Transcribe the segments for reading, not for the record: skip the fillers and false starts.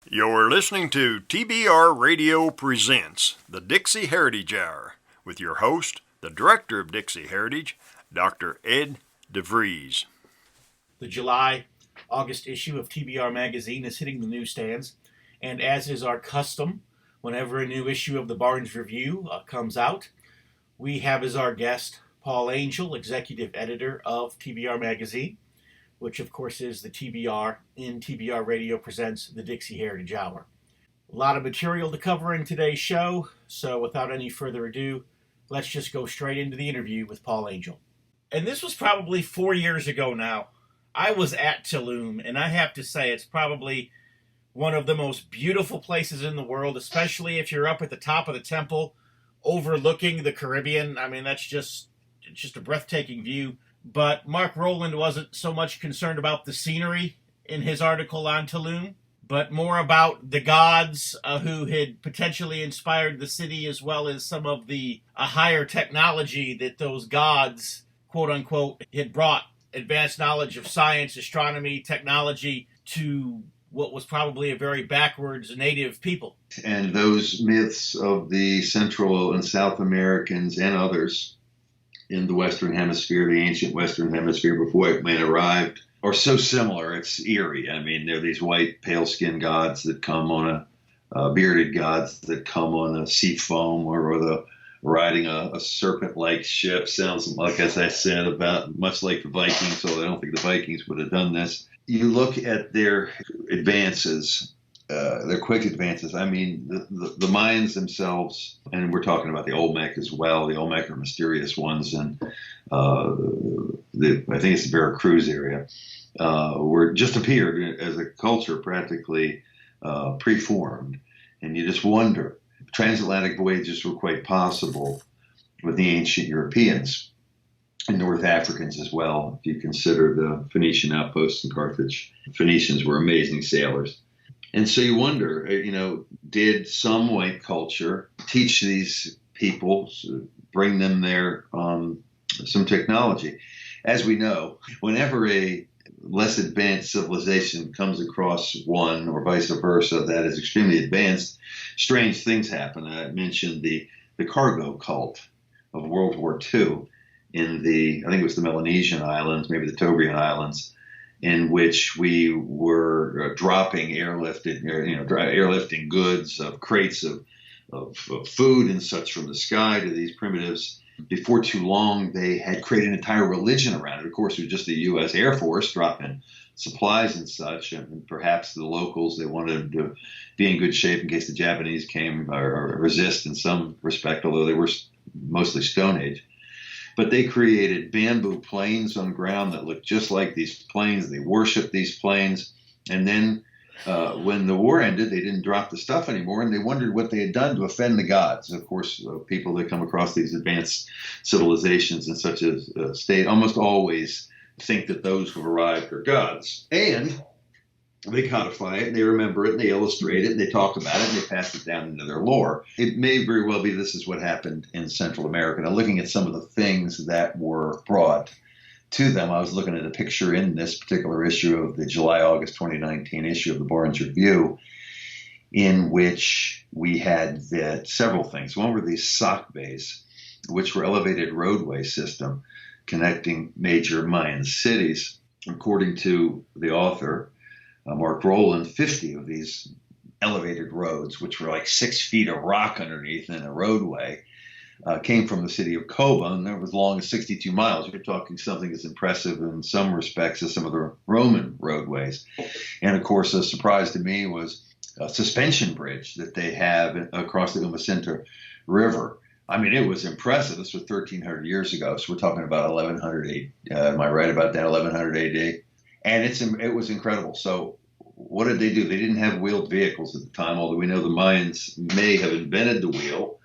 You're listening to TBR Radio Presents the Dixie Heritage Hour with your host, the Director of Dixie Heritage, Dr. Ed DeVries. The July-August issue of TBR Magazine is hitting the newsstands, and as is our custom, whenever a new issue of the Barnes Review comes out, we have as our guest Paul Angel, Executive Editor of TBR Magazine, which of course is the TBR in TBR Radio Presents the Dixie Heritage Hour. A lot of material to cover in today's show, so without any further ado, let's just go straight into the interview with Paul Angel. And this was probably 4 years ago now. I was at Tulum, and I have to say it's probably one of the most beautiful places in the world, especially if you're up at the top of the temple overlooking the Caribbean. I mean, it's just a breathtaking view. But Marc Roland wasn't so much concerned about the scenery in his article on Tulum, but more about the gods who had potentially inspired the city, as well as some of the higher technology that those gods, quote unquote, had brought advanced knowledge of science, astronomy, technology to what was probably a very backwards native people. And those myths of the Central and South Americans and others in the Western Hemisphere, the ancient Western Hemisphere before white man arrived, are so similar, it's eerie. I mean, they're these white, pale-skinned gods that come on bearded gods that come on a sea foam or riding a serpent-like ship. Sounds like, as I said, about much like the Vikings, so I don't think the Vikings would have done this. You look at their advances, their quick advances. I mean, the Mayans themselves, and we're talking about the Olmec as well. The Olmec are mysterious ones, and I think it's the Veracruz area, were just appeared as a culture practically preformed, and you just wonder. Transatlantic voyages were quite possible with the ancient Europeans and North Africans as well, if you consider the Phoenician outposts in Carthage. Phoenicians were amazing sailors. And so you wonder, did some white culture teach these people, bring them their some technology? As we know, whenever a less advanced civilization comes across one, or vice versa, that is extremely advanced, strange things happen. I mentioned the cargo cult of World War II in I think it was the Melanesian Islands, maybe the Tobrian Islands, in which we were dropping airlifting goods, crates of food and such from the sky to these primitives. Before too long, they had created an entire religion around it. Of course, it was just the U.S. Air Force dropping supplies and such, and perhaps the locals, they wanted to be in good shape in case the Japanese came or resist in some respect, although they were mostly Stone Age. But they created bamboo planes on ground that looked just like these planes. They worshiped these planes. And then when the war ended, they didn't drop the stuff anymore, and they wondered what they had done to offend the gods. Of course, people that come across these advanced civilizations in such a state almost always think that those who have arrived are gods. And they codify it, and they remember it, and they illustrate it, and they talk about it, and they pass it down into their lore. It may very well be this is what happened in Central America. Now, looking at some of the things that were brought to them, I was looking at a picture in this particular issue of the July-August 2019 issue of the Barnes Review, in which we had several things. One were these sock bays, which were elevated roadway system connecting major Mayan cities. According to the author, Marc Roland, 50 of these elevated roads, which were like 6 feet of rock underneath in a roadway, came from the city of Koba, and they were as long as 62 miles. You're talking something as impressive in some respects as some of the Roman roadways. And of course, a surprise to me was a suspension bridge that they have across the Umacinta River. I mean, it was impressive. This was 1,300 years ago, so we're talking about 1100 AD. Am I right about that? 1100 AD. And it was incredible. So what did they do? They didn't have wheeled vehicles at the time, although we know the Mayans may have invented the wheel,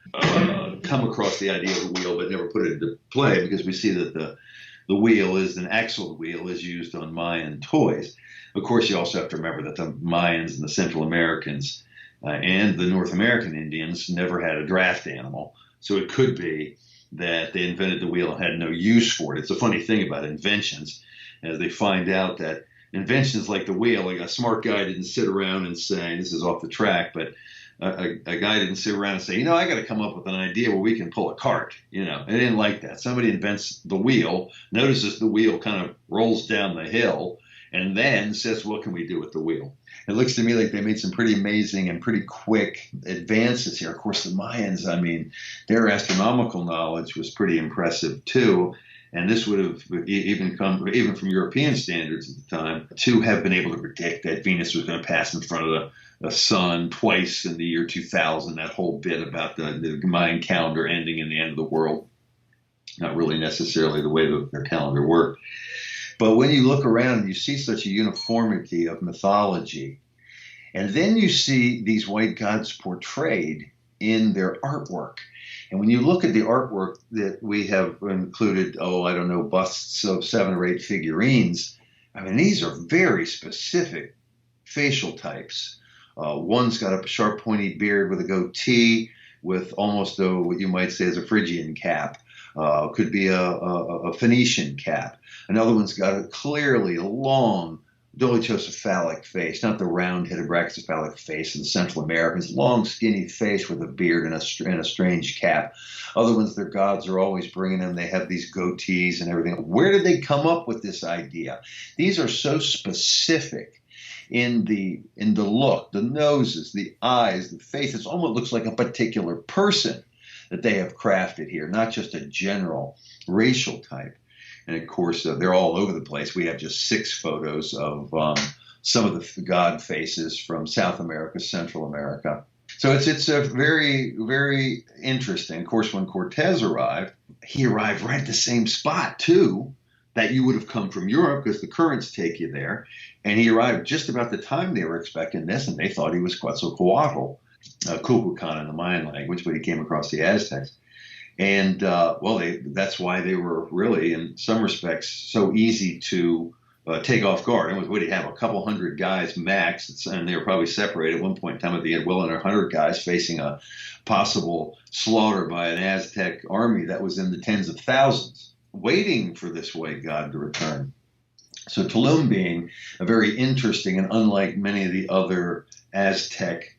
come across the idea of the wheel, but never put it into play, because we see that the wheel is an axle wheel is used on Mayan toys. Of course, you also have to remember that the Mayans and the Central Americans and the North American Indians never had a draft animal. So it could be that they invented the wheel and had no use for it. It's a funny thing about inventions, as they find out that inventions like the wheel. Like a smart guy didn't sit around and say, this is off the track, but a guy didn't sit around and say, I got to come up with an idea where we can pull a cart. They didn't like that. Somebody invents the wheel, notices the wheel kind of rolls down the hill, and then says, what can we do with the wheel? It looks to me like they made some pretty amazing and pretty quick advances here. Of course, the Mayans, their astronomical knowledge was pretty impressive too. And this would have even from European standards at the time, to have been able to predict that Venus was going to pass in front of the sun twice in the year 2000, that whole bit about the Mayan calendar ending in the end of the world. Not really necessarily the way their calendar worked. But when you look around, you see such a uniformity of mythology. And then you see these white gods portrayed in their artwork. And when you look at the artwork that we have included, busts of 7 or 8 figurines, these are very specific facial types. One's got a sharp, pointy beard with a goatee with almost what you might say is a Phrygian cap. Could be a Phoenician cap. Another one's got a clearly long dolichocephalic face, not the round-headed brachycephalic face of the Central Americans, long, skinny face with a beard and a strange cap. Other ones, their gods are always bringing them. They have these goatees and everything. Where did they come up with this idea? These are so specific in the look, the noses, the eyes, the face. It almost looks like a particular person that they have crafted here, not just a general racial type. And of course, they're all over the place. We have just 6 photos of some of the god faces from South America, Central America. So it's a very, very interesting. Of course, when Cortez arrived, he arrived right at the same spot, too, that you would have come from Europe, because the currents take you there. And he arrived just about the time they were expecting this, and they thought he was Quetzalcoatl, Kukulkan in the Mayan language, but he came across the Aztecs. And, that's why they were really, in some respects, so easy to take off guard. And what do you have? A couple hundred guys max, and they were probably separated at one point in time. They had well under 100 guys facing a possible slaughter by an Aztec army that was in the tens of thousands, waiting for this white god to return. So Tulum being a very interesting, and unlike many of the other Aztec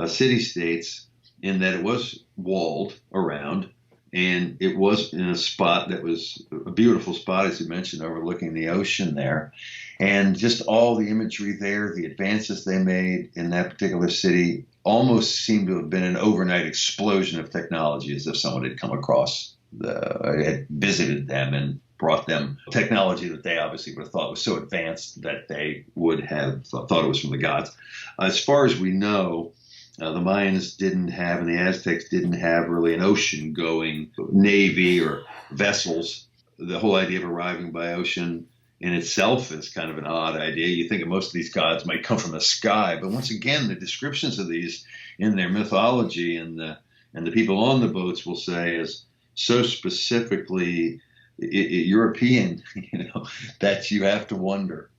city-states, in that it was walled around, and it was in a spot that was a beautiful spot, as you mentioned, overlooking the ocean there. And just all the imagery there, the advances they made in that particular city almost seemed to have been an overnight explosion of technology, as if someone had come across, had visited them and brought them technology that they obviously would have thought was so advanced that they would have thought it was from the gods. As far as we know, the Mayans didn't have, and the Aztecs didn't have really an ocean-going navy or vessels. The whole idea of arriving by ocean in itself is kind of an odd idea. You think of most of these gods might come from the sky, but once again, the descriptions of these in their mythology and the people on the boats will say is so specifically European, that you have to wonder.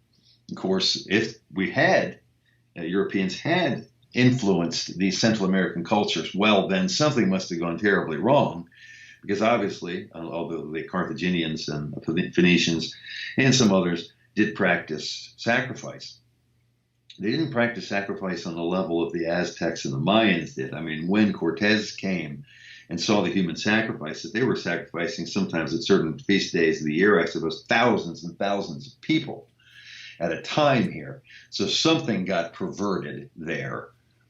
Of course, if we had, Europeans had influenced these Central American cultures, well, then something must have gone terribly wrong, because obviously, although the Carthaginians and the Phoenicians and some others did practice sacrifice, they didn't practice sacrifice on the level of the Aztecs and the Mayans did. When Cortez came and saw the human sacrifices, they were sacrificing sometimes at certain feast days of the year, I suppose, thousands and thousands of people at a time here. So something got perverted there.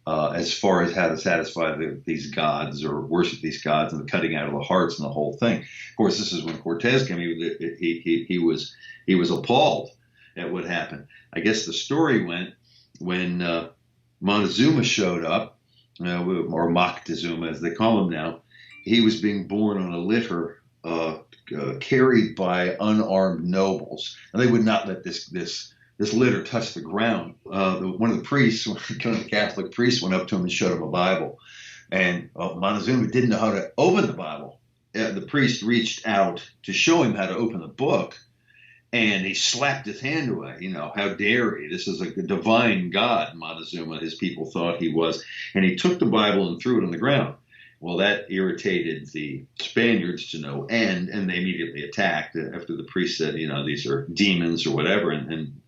As far as how to satisfy these gods or worship these gods, and the cutting out of the hearts and the whole thing. Of course, this is when Cortez came. He was appalled at what happened. I guess the story went when Montezuma showed up, or Moctezuma as they call him now. He was being borne on a litter carried by unarmed nobles, and they would not let this litter touched the ground. One of the priests, one of the Catholic priests, went up to him and showed him a Bible. And Montezuma didn't know how to open the Bible. The priest reached out to show him how to open the book, and he slapped his hand away. How dare he? This is a divine God, Montezuma, his people thought he was. And he took the Bible and threw it on the ground. Well, that irritated the Spaniards to no end, and they immediately attacked after the priest said, these are demons or whatever, and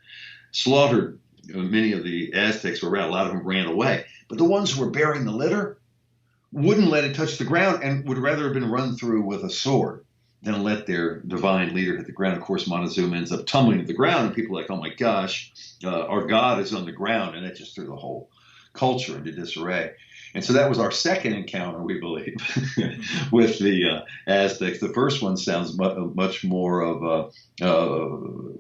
slaughtered many of the Aztecs were around. A lot of them ran away. But the ones who were bearing the litter wouldn't let it touch the ground and would rather have been run through with a sword than let their divine leader hit the ground. Of course, Montezuma ends up tumbling to the ground, and people are like, oh my gosh, our God is on the ground, and that just threw the whole culture into disarray. And so that was our second encounter, we believe, with the Aztecs. The first one sounds much more of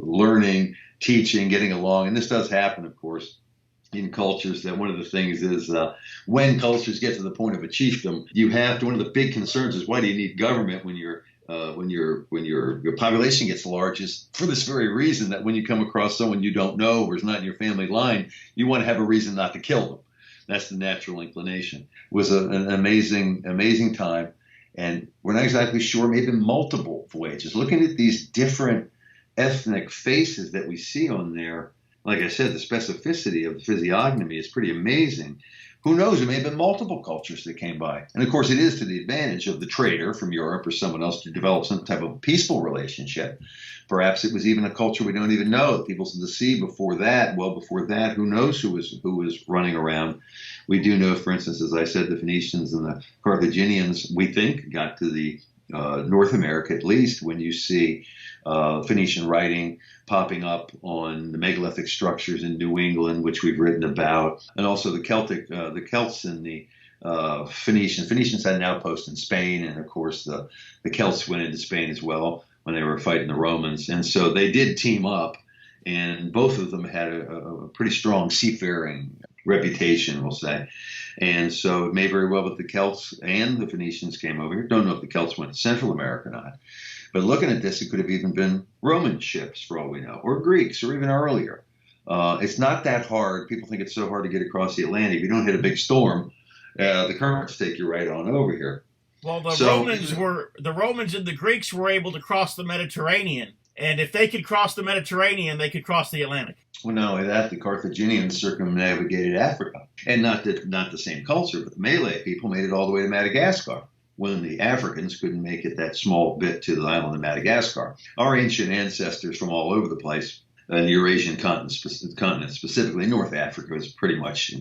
learning, teaching, getting along. And this does happen, of course, in cultures. That one of the things is when cultures get to the point of a chiefdom, you have to, one of the big concerns is, why do you need government when your population gets large, is for this very reason, that when you come across someone you don't know or is not in your family line, you want to have a reason not to kill them. That's the natural inclination. It was an amazing time. And we're not exactly sure, maybe multiple voyages. Looking at these different ethnic faces that we see on there, like I said, the specificity of the physiognomy is pretty amazing. Who knows? There may have been multiple cultures that came by. And of course, it is to the advantage of the trader from Europe or someone else to develop some type of peaceful relationship. Perhaps it was even a culture we don't even know. The peoples of the sea before that, who knows who was running around. We do know, for instance, as I said, the Phoenicians and the Carthaginians, we think, got to the North America, at least, when you see Phoenician writing popping up on the megalithic structures in New England, which we've written about, and also the Celts and the Phoenicians. Phoenicians had an outpost in Spain, and of course the Celts went into Spain as well when they were fighting the Romans, and so they did team up, and both of them had a pretty strong seafaring reputation, we'll say. And so it may very well that the Celts and the Phoenicians came over here. Don't know if the Celts went to Central America or not. But looking at this, it could have even been Roman ships, for all we know, or Greeks, or even earlier. It's not that hard. People think it's so hard to get across the Atlantic. If you don't hit a big storm, the currents take you right on over here. Well, the Romans and the Greeks were able to cross the Mediterranean. And if they could cross the Mediterranean, they could cross the Atlantic. Well, not only that, the Carthaginians circumnavigated Africa. And not the same culture, but the Malay people made it all the way to Madagascar, when the Africans couldn't make it that small bit to the island of Madagascar. Our ancient ancestors from all over the place, the Eurasian continent, specifically North Africa, is pretty much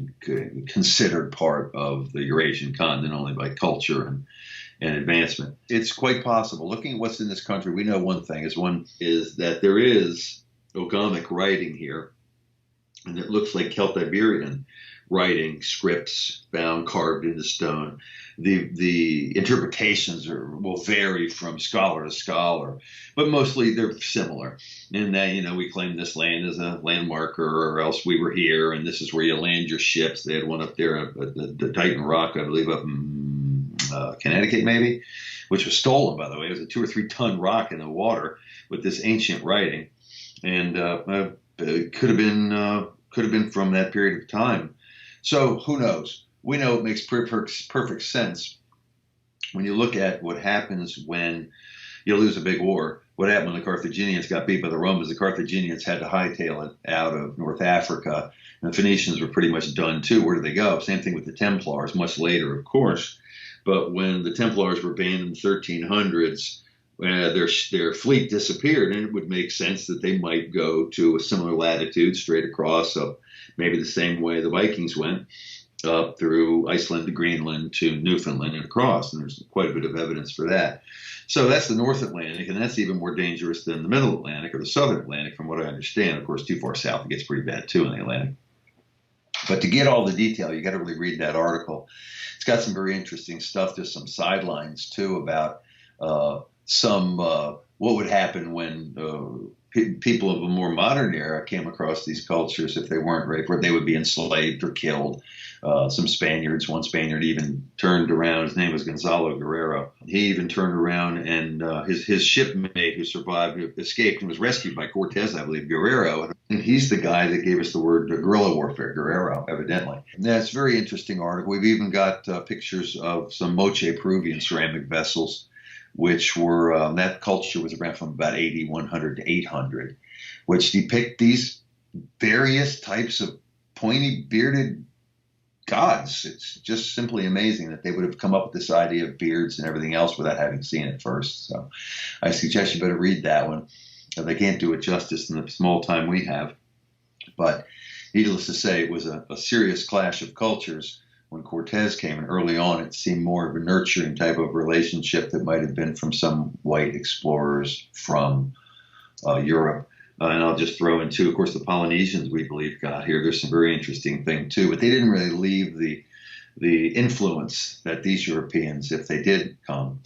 considered part of the Eurasian continent only by culture and advancement. It's quite possible. Looking at what's in this country, we know one thing is that there is Ogamic writing here, and it looks like Celtiberian writing, scripts found carved into stone. The interpretations will vary from scholar to scholar, but mostly they're similar in that, we claim this land as a landmarker, or else we were here, and this is where you land your ships. They had one up there at the Titan Rock, I believe, up in Connecticut, maybe, which was stolen, by the way. It was a 2 or 3 ton rock in the water with this ancient writing, and it could have been from that period of time. So who knows? We know it makes perfect sense when you look at what happens when you lose a big war. What happened when the Carthaginians got beat by the Romans? The Carthaginians had to hightail it out of North Africa, and the Phoenicians were pretty much done too. Where did they go? Same thing with the Templars, much later, of course. But when the Templars were banned in the 1300s, their fleet disappeared, and it would make sense that they might go to a similar latitude straight across, maybe the same way the Vikings went, up through Iceland to Greenland to Newfoundland and across, and there's quite a bit of evidence for that. So that's the North Atlantic, and that's even more dangerous than the Middle Atlantic or the Southern Atlantic, from what I understand. Of course, too far south, it gets pretty bad too in the Atlantic. But to get all the detail, you got to really read that article. It's got some very interesting stuff. There's some sidelines too about what would happen when people of a more modern era came across these cultures. If they weren't ready for it, they would be enslaved or killed. Some Spaniards, one Spaniard even turned around. His name was Gonzalo Guerrero. He even turned around, and his shipmate who survived escaped and was rescued by Cortez, I believe, Guerrero. And he's the guy that gave us the word guerrilla warfare, Guerrero, evidently. And that's a very interesting article. We've even got pictures of some Moche Peruvian ceramic vessels, which were, that culture was around from about 100 to 800, which depict these various types of pointy bearded gods. It's just simply amazing that they would have come up with this idea of beards and everything else without having seen it first. So I suggest you better read that one. They can't do it justice in the small time we have. But needless to say, it was a serious clash of cultures when Cortez came. And early on, it seemed more of a nurturing type of relationship that might have been from some white explorers from Europe. And I'll just throw in, too, of course, the Polynesians, we believe, got here. There's some very interesting thing, too. But they didn't really leave the influence that these Europeans, if they did come,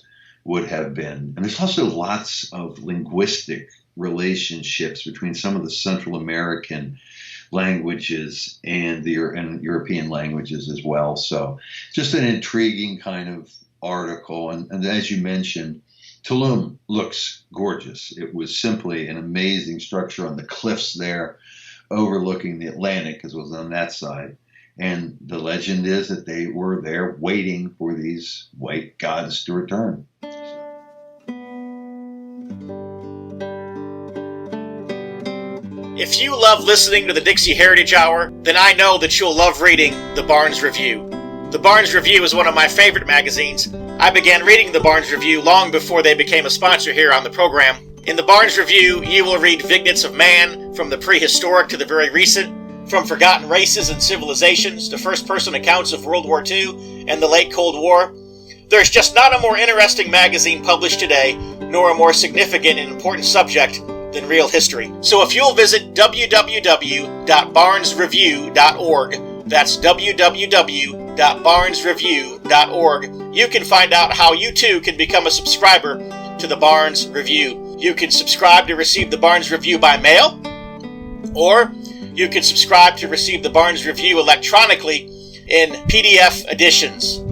would have been. And there's also lots of linguistic relationships between some of the Central American languages and and European languages as well. So just an intriguing kind of article. And as you mentioned, Tulum looks gorgeous. It was simply an amazing structure on the cliffs there, overlooking the Atlantic, as well as on that side. And the legend is that they were there waiting for these white gods to return. If you love listening to the Dixie Heritage Hour, then I know that you'll love reading the Barnes Review. The Barnes Review is one of my favorite magazines. I began reading the Barnes Review long before they became a sponsor here on the program. In the Barnes Review, you will read vignettes of man, from the prehistoric to the very recent, from forgotten races and civilizations to first-person accounts of World War II and the late Cold War. There's just not a more interesting magazine published today, nor a more significant and important subject than real history. So if you'll visit www.barnesreview.org, that's www.barnesreview.org, you can find out how you too can become a subscriber to the Barnes Review. You can subscribe to receive the Barnes Review by mail, or you can subscribe to receive the Barnes Review electronically in PDF editions.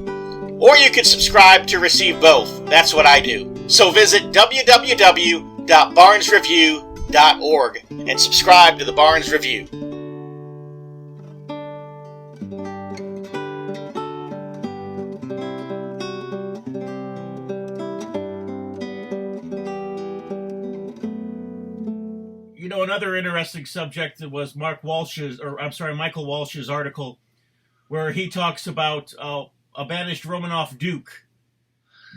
Or you can subscribe to receive both. That's what I do. So visit www.barnesreview.org and subscribe to the Barnes Review. You know, another interesting subject was Michael Walsh's article, where he talks about a banished Romanov Duke.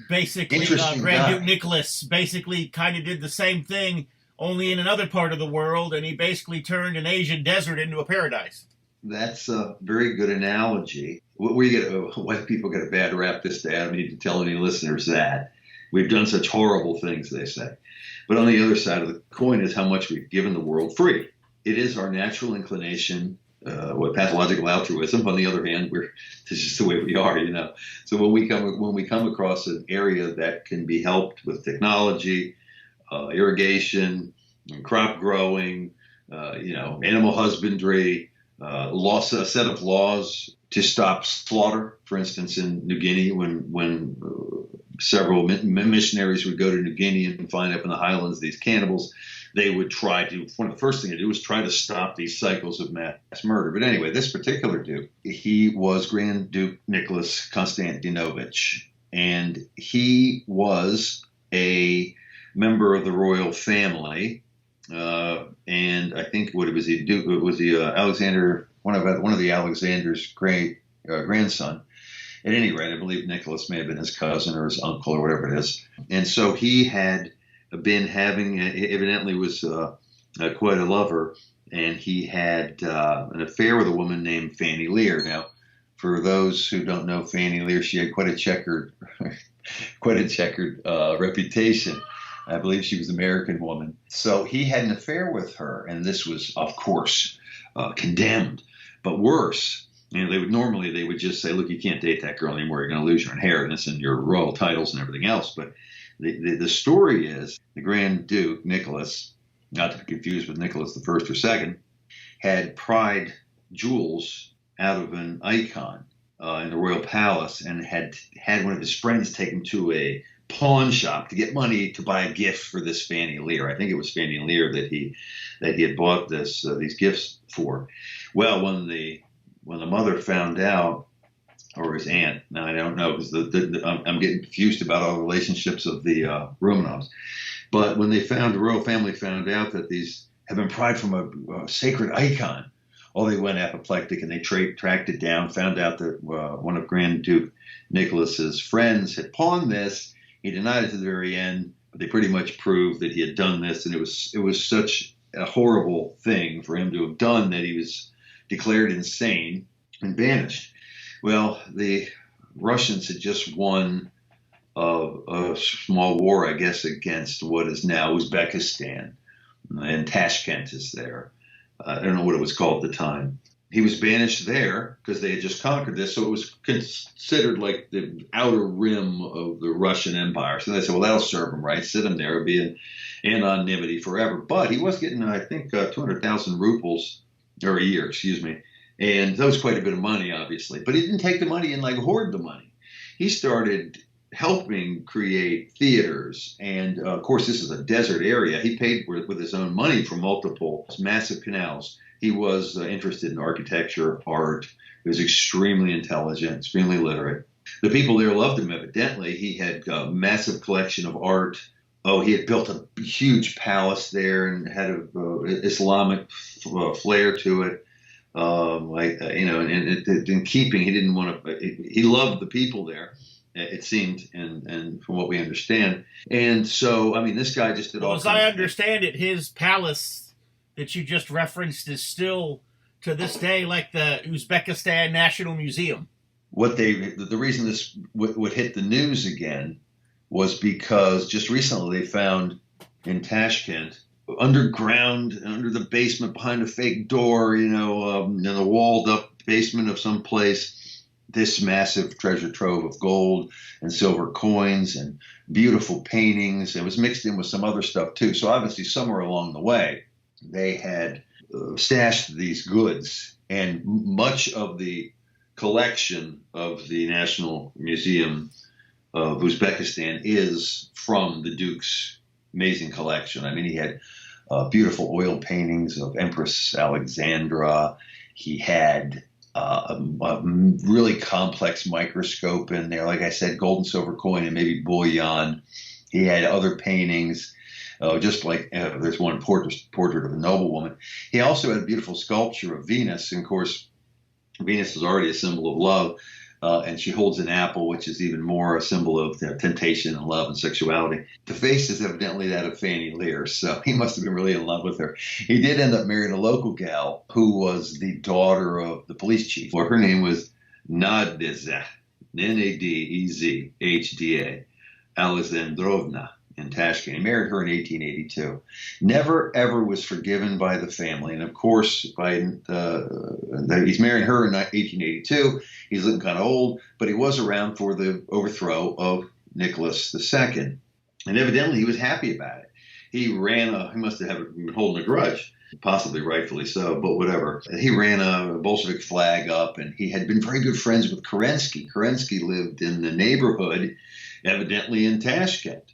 Basically, Grand Duke Nicholas basically kind of did the same thing, only in another part of the world, and he basically turned an Asian desert into a paradise. That's a very good analogy. White people get a bad rap this day. I don't need to tell any listeners that. We've done such horrible things, they say. But on the other side of the coin is how much we've given the world free. It is our natural inclination, pathological altruism. On the other hand, this is just the way we are, you know. So when we come across an area that can be helped with technology, irrigation, crop growing, animal husbandry, a set of laws to stop slaughter. For instance, in New Guinea, when several missionaries would go to New Guinea and find up in the highlands these cannibals, they would one of the first things to do was try to stop these cycles of mass murder. But anyway, this particular Duke, he was Grand Duke Nicholas Konstantinovich, and he was a member of the royal family, and I think one of the Alexander's great grandson. At any rate, I believe Nicholas may have been his cousin or his uncle or whatever it is. And so he had been evidently was quite a lover, and he had an affair with a woman named Fanny Lear. Now, for those who don't know Fanny Lear, she had quite a checkered reputation. I believe she was an American woman. So he had an affair with her, and this was, of course, condemned. But worse, they would just say, look, you can't date that girl anymore. You're going to lose your inheritance and your royal titles and everything else. But the story is the Grand Duke, Nicholas, not to be confused with Nicholas I or II, had pried jewels out of an icon in the royal palace and had one of his friends take him to a pawn shop to get money to buy a gift for this Fanny Lear. I think it was Fanny Lear that he had bought these gifts for. Well, when the mother found out, or his aunt, now I don't know because I'm getting confused about all the relationships of the Romanovs, but when the royal family found out that these have been pried from a sacred icon, Oh, they went apoplectic, and they tracked it down, found out that one of Grand Duke Nicholas's friends had pawned this. He denied it to the very end, but they pretty much proved that he had done this, and it was such a horrible thing for him to have done that he was declared insane and banished. Well, the Russians had just won a small war, I guess, against what is now Uzbekistan, and Tashkent is there. I don't know what it was called at the time. He was banished there because they had just conquered this, so it was considered like the outer rim of the Russian Empire. So they said, well, that'll serve him right. Sit him there. It'll be in anonymity forever. But he was getting, I think, 200,000 rubles, or a year, excuse me. And that was quite a bit of money, obviously. But he didn't take the money and hoard the money. He started helping create theaters. And, of course, this is a desert area. He paid with his own money for multiple massive canals. He was interested in architecture, art. He was extremely intelligent, extremely literate. The people there loved him, evidently. He had a massive collection of art. Oh, he had built a huge palace there and had an Islamic flair to it. In keeping, he didn't want to, he loved the people there. It seemed, and from what we understand. And so, I mean, this guy just did all. As I understand it, his palace that you just referenced is still, to this day, like the Uzbekistan National Museum. The reason this would hit the news again was because just recently they found in Tashkent, underground, under the basement, behind a fake door, in the walled up basement of some place, this massive treasure trove of gold and silver coins and beautiful paintings. It was mixed in with some other stuff too. So obviously somewhere along the way, they had stashed these goods, and much of the collection of the National Museum of Uzbekistan is from the Duke's amazing collection. I mean, he had beautiful oil paintings of Empress Alexandra. He had a really complex microscope in there. Like I said, gold and silver coin and maybe bullion. He had other paintings, just like there's one portrait of a noblewoman. He also had a beautiful sculpture of Venus. And of course, Venus is already a symbol of love. And she holds an apple, which is even more a symbol of temptation and love and sexuality. The face is evidently that of Fanny Lear, so he must have been really in love with her. He did end up marrying a local gal who was the daughter of the police chief. Well, her name was Nadezhda, Nadezhda, Alexandrovna, in Tashkent. He married her in 1882. Never, ever was forgiven by the family. And of course, he's marrying her in 1882. He's looking kind of old, but he was around for the overthrow of Nicholas II. And evidently he was happy about it. He must have been holding a grudge, possibly rightfully so, but whatever. He ran a Bolshevik flag up, and he had been very good friends with Kerensky. Kerensky lived in the neighborhood, evidently in Tashkent.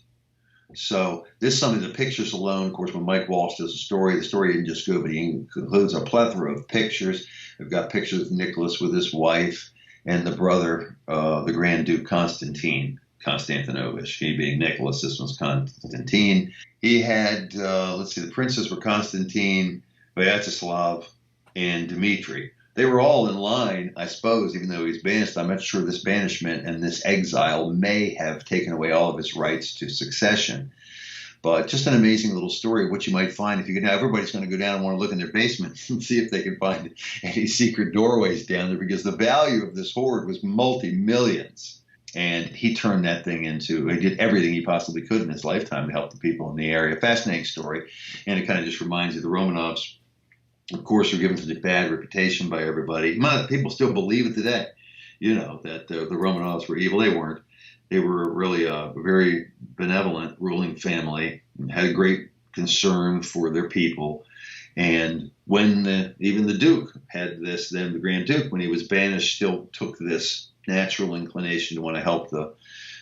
So this is something, the pictures alone, of course, when Mike Walsh does the story didn't just go, but he includes a plethora of pictures. We've got pictures of Nicholas with his wife and the brother, the Grand Duke Konstantinovich, he being Nicholas, this one's Konstantin. He had, the princes were Konstantin, Vyacheslav, and Dmitri. They were all in line, I suppose, even though he's banished. I'm not sure this banishment and this exile may have taken away all of his rights to succession. But just an amazing little story of what you might find if you can. Everybody's going to go down and want to look in their basement and see if they can find any secret doorways down there, because the value of this hoard was multi-millions. And he turned that thing into, he did everything he possibly could in his lifetime to help the people in the area. Fascinating story. And it kind of just reminds you the Romanovs, of course, were given such a bad reputation by everybody. People still believe it today, that the Romanovs were evil. They weren't. They were really a very benevolent ruling family, had a great concern for their people. And when even the Duke had this, then the Grand Duke, when he was banished, still took this natural inclination to want to help the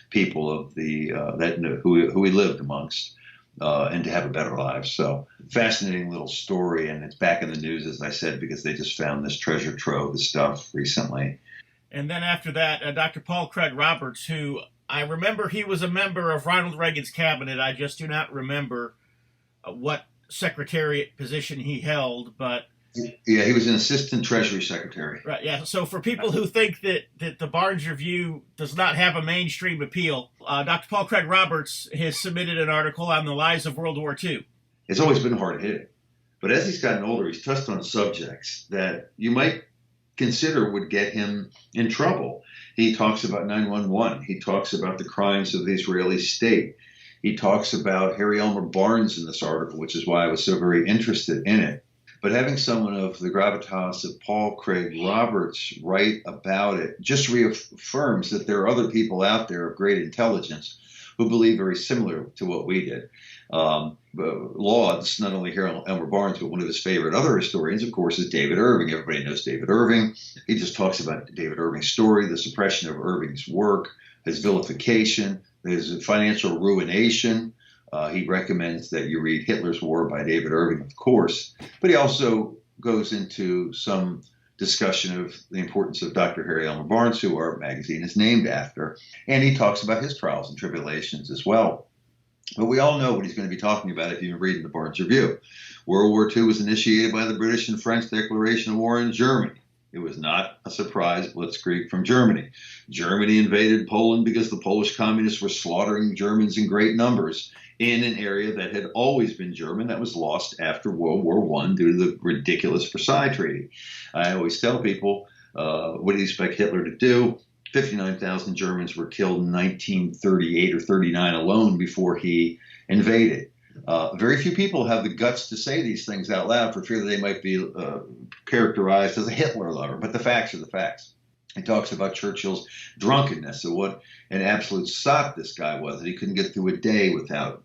people of who he lived amongst. And to have a better life. So fascinating little story, and it's back in the news, as I said, because they just found this treasure trove of stuff recently. And then after that, Dr. Paul Craig Roberts, who I remember he was a member of Ronald Reagan's cabinet. I just do not remember what secretariat position he held, but Yeah, he was an assistant Treasury Secretary. Right, yeah. So for people who think that the Barnes Review does not have a mainstream appeal, Dr. Paul Craig Roberts has submitted an article on the lies of World War II. It's always been hard-hitting. But as he's gotten older, he's touched on subjects that you might consider would get him in trouble. He talks about 9/11. He talks about the crimes of the Israeli state. He talks about Harry Elmer Barnes in this article, which is why I was so very interested in it. But having someone of the gravitas of Paul Craig Roberts write about it just reaffirms that there are other people out there of great intelligence who believe very similar to what we did. Lauds, not only Harold Elmer Barnes, but one of his favorite other historians, of course, is David Irving. Everybody knows David Irving. He just talks about David Irving's story, the suppression of Irving's work, his vilification, his financial ruination. He recommends that you read Hitler's War by David Irving, of course, but he also goes into some discussion of the importance of Dr. Harry Elmer Barnes, who our magazine is named after, and he talks about his trials and tribulations as well. But we all know what he's going to be talking about if you've been reading the Barnes Review. World War II was initiated by the British and French declaration of war in Germany. It was not a surprise blitzkrieg from Germany. Germany invaded Poland because the Polish communists were slaughtering Germans in great numbers in an area that had always been German, that was lost after World War I due to the ridiculous Versailles Treaty. I always tell people, what do you expect Hitler to do? 59,000 Germans were killed in 1938 or 39 alone before he invaded. Very few people have the guts to say these things out loud for fear that they might be characterized as a Hitler lover, but the facts are the facts. He talks about Churchill's drunkenness, and what an absolute sot this guy was, that he couldn't get through a day without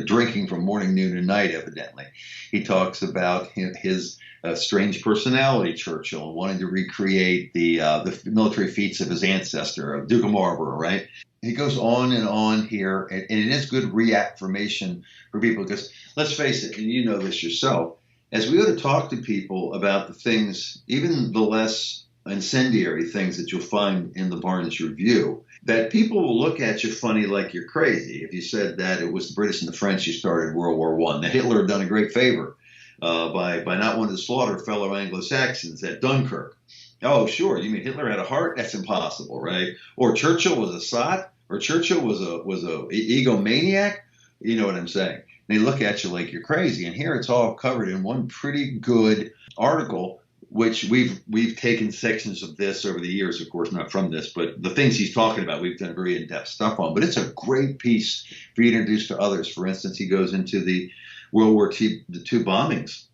drinking from morning, noon, and night, evidently. He talks about his strange personality, Churchill, and wanting to recreate the military feats of his ancestor, Duke of Marlborough, right? He goes on and on here, and it is good reaffirmation for people, because let's face it, and you know this yourself, as we go to talk to people about the things, even the less incendiary things that you'll find in the Barnes Review, that people will look at you funny like you're crazy. If you said that it was the British and the French who started World War I, that Hitler had done a great favor by not wanting to slaughter fellow Anglo-Saxons at Dunkirk. Oh, sure, you mean Hitler had a heart? That's impossible, right? Or Churchill was a sot? Or Churchill was a egomaniac? You know what I'm saying? They look at you like you're crazy. And here it's all covered in one pretty good article, which we've taken sections of this over the years, of course, not from this, but the things he's talking about, we've done very in-depth stuff on. But it's a great piece for you to introduce to others. For instance, he goes into the World War II, the two bombings,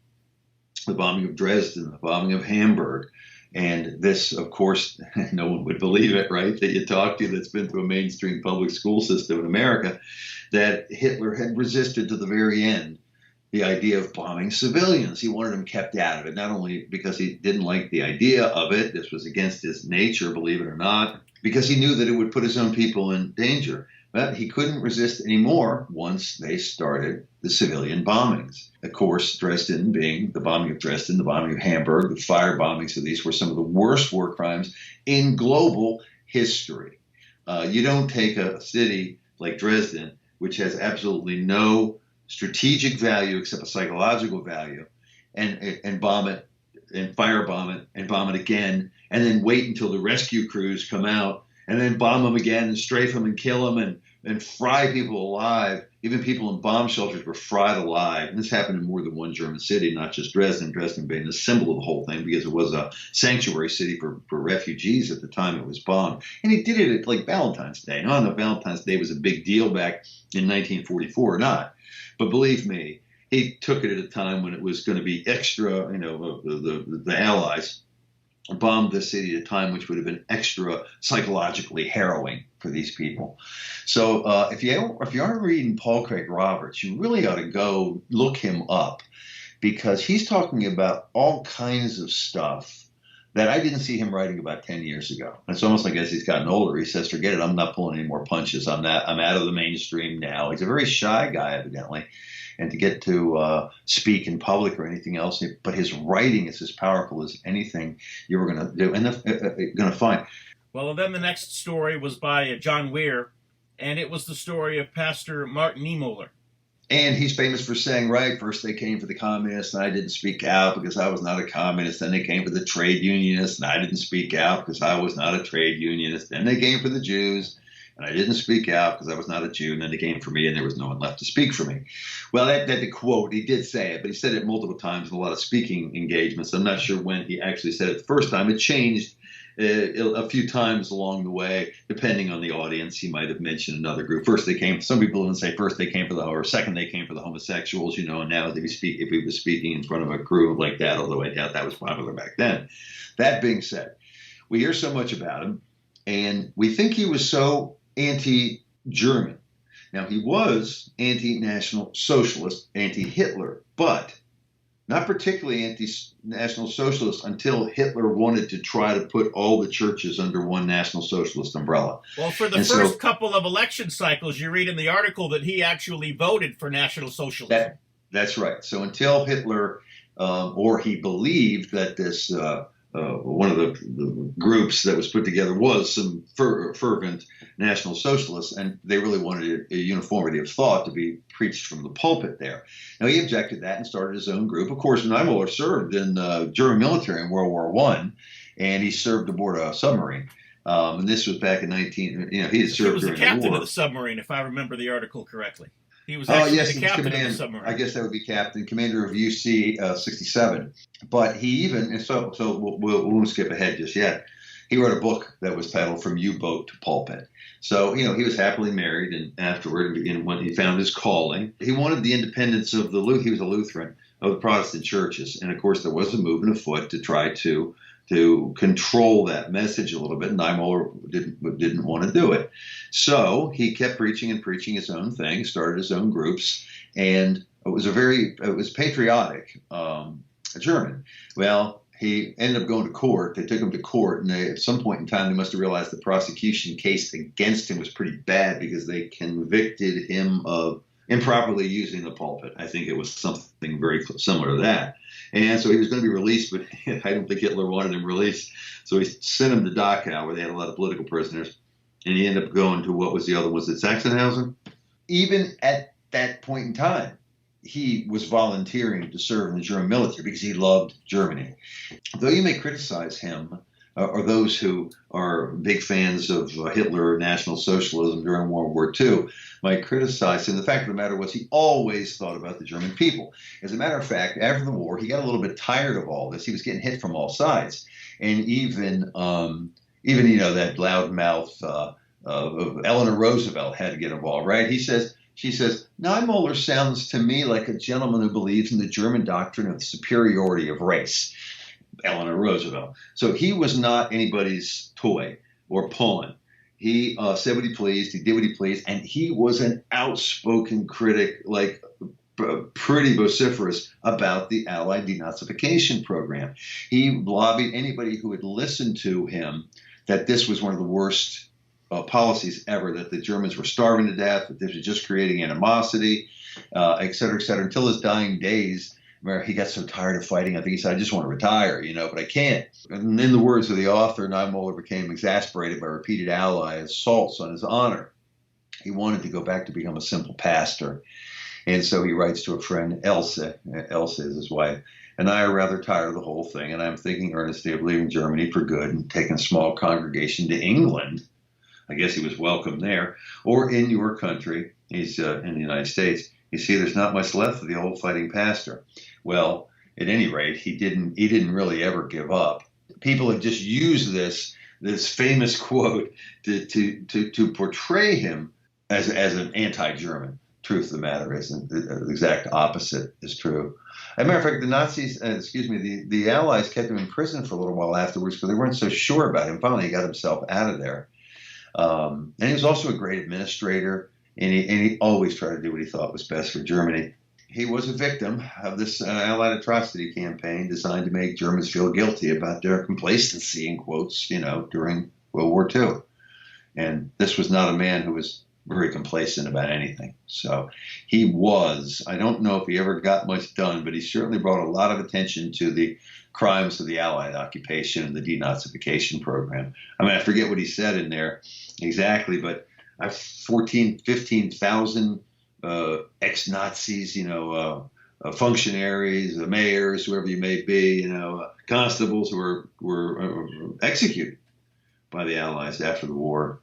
the bombing of Dresden, the bombing of Hamburg. And this, of course, no one would believe it, right, that you talk to that's been through a mainstream public school system in America, that Hitler had resisted to the very end the idea of bombing civilians. He wanted them kept out of it, not only because he didn't like the idea of it, this was against his nature, believe it or not, because he knew that it would put his own people in danger. But he couldn't resist anymore once they started the civilian bombings. Of course, Dresden being the bombing of Dresden, the bombing of Hamburg, the fire bombings of these were some of the worst war crimes in global history. You don't take a city like Dresden, which has absolutely no strategic value except a psychological value, and bomb it, and firebomb it, and bomb it again, and then wait until the rescue crews come out, and then bomb them again, and strafe them, and kill them, and fry people alive. Even people in bomb shelters were fried alive. And this happened in more than one German city, not just Dresden. Dresden being the symbol of the whole thing because it was a sanctuary city for refugees at the time it was bombed. And he did it at like Valentine's Day. Now, I don't know if Valentine's Day was a big deal back in 1944 or not. But believe me, he took it at a time when it was going to be extra, the Allies bombed the city at a time which would have been extra psychologically harrowing for these people. So if you aren't reading Paul Craig Roberts, you really ought to go look him up, because he's talking about all kinds of stuff that I didn't see him writing about 10 years ago. It's almost like as he's gotten older, he says, forget it, I'm not pulling any more punches. I'm out of the mainstream now. He's a very shy guy, evidently. And to get to speak in public or anything else, but his writing is as powerful as anything you were going to do and going to find. Well, then the next story was by John Weir, and it was the story of Pastor Martin Niemoller. And he's famous for saying, right, first they came for the communists and I didn't speak out because I was not a communist. Then they came for the trade unionists and I didn't speak out because I was not a trade unionist. Then they came for the Jews and I didn't speak out because I was not a Jew. And then they came for me and there was no one left to speak for me. Well, that the quote, he did say it, but he said it multiple times in a lot of speaking engagements. I'm not sure when he actually said it the first time. It changed a few times along the way, depending on the audience. He might have mentioned another group. First they came, some people would say first they came for or second they came for the homosexuals, and now if he was speaking in front of a crew like that, although I doubt that was popular back then. That being said, we hear so much about him, and we think he was so anti-German. Now, he was anti-National Socialist, anti-Hitler, but not particularly anti-National Socialist until Hitler wanted to try to put all the churches under one National Socialist umbrella. Well, for the first couple of election cycles, you read in the article that he actually voted for National Socialism. That's right. So until Hitler, or he believed that this one of the groups that was put together was some fervent National Socialists, and they really wanted a uniformity of thought to be preached from the pulpit there. Now, he objected that and started his own group. Of course, Niemoller served in the German military in World War I, and he served aboard a submarine. And this was back in he had served during the war. He was the captain of the submarine, if I remember the article correctly. He was actually the captain of the submarine. I guess that would be captain, commander of UC 67. But he even, and so we won't skip ahead just yet. He wrote a book that was titled From U-Boat to Pulpit. So, he was happily married, and afterward, when he found his calling, he wanted the independence of he was a Lutheran, of the Protestant churches. And of course, there was a movement afoot to try to control that message a little bit. Niemoller didn't want to do it. So he kept preaching his own thing, started his own groups, and it was patriotic German. Well, he ended up going to court. They took him to court, and at some point in time, they must have realized the prosecution case against him was pretty bad because they convicted him of improperly using the pulpit. I think it was something very similar to that. And so he was going to be released, but I don't think Hitler wanted him released. So he sent him to Dachau, where they had a lot of political prisoners. And he ended up going to, what was the other? Was it Sachsenhausen? Even at that point in time, he was volunteering to serve in the German military because he loved Germany. Though you may criticize him, or those who are big fans of Hitler or National Socialism during World War II might criticize him, the fact of the matter was he always thought about the German people. As a matter of fact, after the war, he got a little bit tired of all this. He was getting hit from all sides. And even that loudmouth of Eleanor Roosevelt had to get involved, right? She says, Niemoller sounds to me like a gentleman who believes in the German doctrine of the superiority of race. Eleanor Roosevelt. So he was not anybody's toy or pawn. He said what he pleased, he did what he pleased, and he was an outspoken critic, like pretty vociferous about the Allied denazification program. He lobbied anybody who would listen to him that this was one of the worst policies ever, that the Germans were starving to death, that this was just creating animosity, et cetera, until his dying days, where he got so tired of fighting. I think he said, I just want to retire, but I can't. And in the words of the author, Niemoller became exasperated by repeated Allied assaults on his honor. He wanted to go back to become a simple pastor. And so he writes to a friend, Else is his wife, and I are rather tired of the whole thing, and I'm thinking earnestly of leaving Germany for good and taking a small congregation to England. I guess he was welcome there, or in your country. He's in the United States. You see, there's not much left of the old fighting pastor. Well, at any rate, he didn't really ever give up. People have just used this famous quote to portray him as an anti-German. Truth of the matter is, the exact opposite is true. As a matter of fact, the Nazis, the Allies kept him in prison for a little while afterwards because they weren't so sure about him. Finally, he got himself out of there. And he was also a great administrator, and he always tried to do what he thought was best for Germany. He was a victim of this Allied atrocity campaign designed to make Germans feel guilty about their complacency, in quotes, during World War II. And this was not a man who was very complacent about anything. So he was, I don't know if he ever got much done, but he certainly brought a lot of attention to the crimes of the Allied occupation and the denazification program. I mean, I forget what he said in there exactly, but 15,000 ex-Nazis, functionaries, mayors, whoever you may be, constables who were executed by the Allies after the war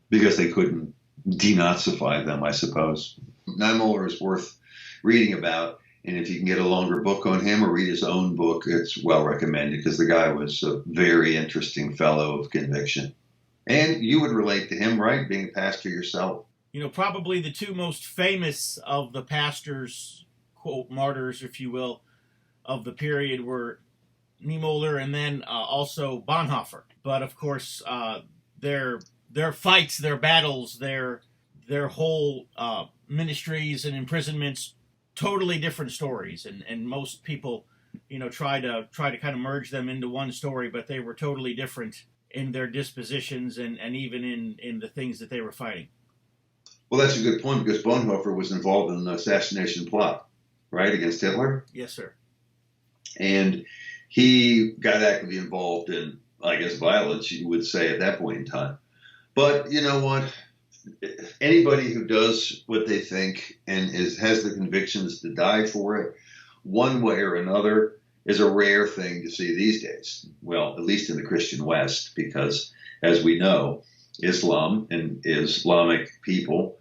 because they couldn't denazify them, I suppose. Niemoller is worth reading about, and if you can get a longer book on him or read his own book, it's well recommended because the guy was a very interesting fellow of conviction. And you would relate to him, right, being a pastor yourself? Probably the two most famous of the pastors, quote, martyrs, if you will, of the period were Niemoller and then also Bonhoeffer. But of course, their fights, their battles, their whole ministries and imprisonments, totally different stories. And most people, try to kind of merge them into one story, but they were totally different in their dispositions and even in the things that they were fighting. Well, that's a good point because Bonhoeffer was involved in an assassination plot, right, against Hitler? Yes, sir. And he got actively involved in, I guess, violence, you would say, at that point in time. But you know what? Anybody who does what they think and has the convictions to die for it, one way or another, is a rare thing to see these days. Well, at least in the Christian West, because, as we know, Islam and Islamic people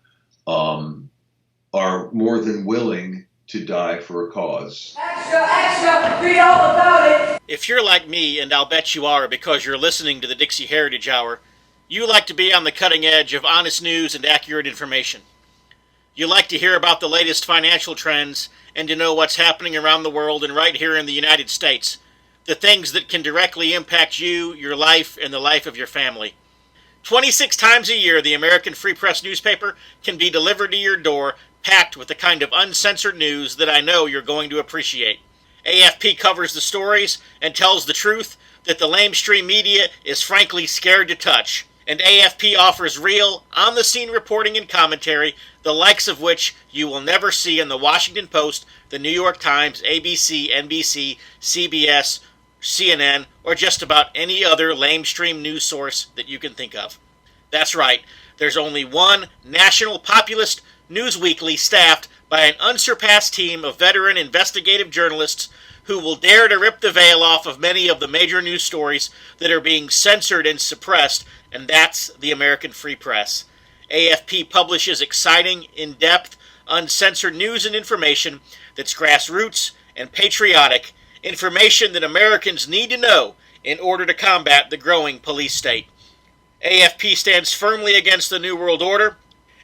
are more than willing to die for a cause. Extra, read all about it. If you're like me, and I'll bet you are because you're listening to the Dixie Heritage Hour, you like to be on the cutting edge of honest news and accurate information. You like to hear about the latest financial trends and to know what's happening around the world and right here in the United States, the things that can directly impact you, your life, and the life of your family. 26 times a year, the American Free Press newspaper can be delivered to your door, packed with the kind of uncensored news that I know you're going to appreciate. AFP covers the stories and tells the truth that the lamestream media is frankly scared to touch. And AFP offers real, on-the-scene reporting and commentary, the likes of which you will never see in the Washington Post, the New York Times, ABC, NBC, CBS, CNN, or just about any other lamestream news source that you can think of. That's right, there's only one national populist news weekly staffed by an unsurpassed team of veteran investigative journalists who will dare to rip the veil off of many of the major news stories that are being censored and suppressed, and that's the American Free Press. AFP publishes exciting, in-depth, uncensored news and information that's grassroots and patriotic, information that Americans need to know in order to combat the growing police state. AFP stands firmly against the New World Order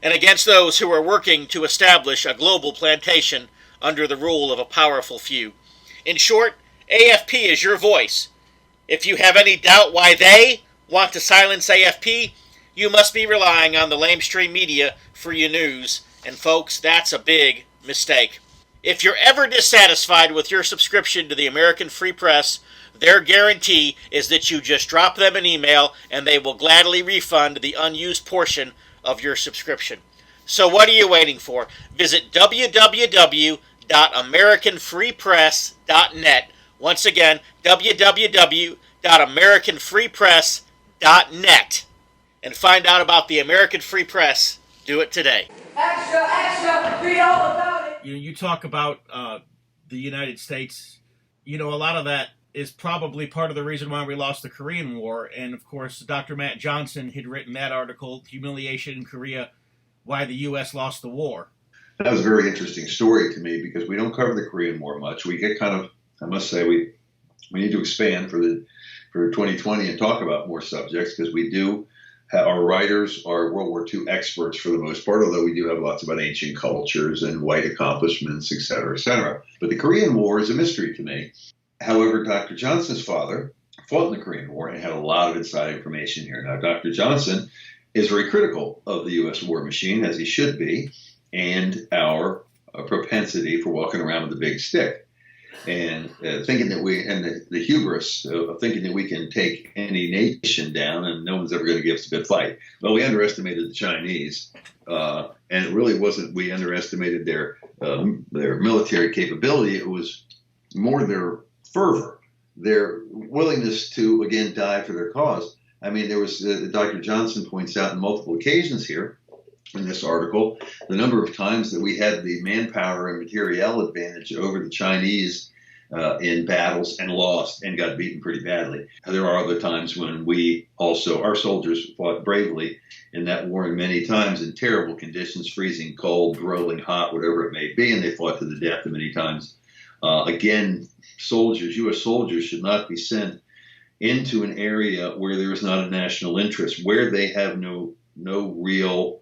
and against those who are working to establish a global plantation under the rule of a powerful few. In short, AFP is your voice. If you have any doubt why they want to silence AFP, you must be relying on the lamestream media for your news, and folks, that's a big mistake. If you're ever dissatisfied with your subscription to the American Free Press, their guarantee is that you just drop them an email and they will gladly refund the unused portion of your subscription. So what are you waiting for? Visit www.americanfreepress.net. Once again, www.americanfreepress.net. And find out about the American Free Press. Do it today. Extra, read all about it. You talk about the United States. A lot of that is probably part of the reason why we lost the Korean War. And, of course, Dr. Matt Johnson had written that article, Humiliation in Korea, Why the U.S. Lost the War. That was a very interesting story to me because we don't cover the Korean War much. We get kind of, I must say, we need to expand for 2020 and talk about more subjects because we do. Our writers are World War II experts for the most part, although we do have lots about ancient cultures and white accomplishments, et cetera, et cetera. But the Korean War is a mystery to me. However, Dr. Johnson's father fought in the Korean War and had a lot of inside information here. Now, Dr. Johnson is very critical of the U.S. war machine, as he should be, and our propensity for walking around with a big stick. And thinking that the hubris of thinking that we can take any nation down and no one's ever going to give us a good fight. Well, we underestimated the Chinese, and it really wasn't we underestimated their military capability. It was more their fervor, their willingness to, again, die for their cause. I mean, there was, Dr. Johnson points out on multiple occasions here, in this article the number of times that we had the manpower and materiel advantage over the Chinese in battles and lost and got beaten pretty badly. There are other times when our soldiers fought bravely in that war, and many times in terrible conditions, freezing cold, rolling hot, whatever it may be, and they fought to the death many times. Again, U.S. soldiers should not be sent into an area where there is not a national interest, where they have no real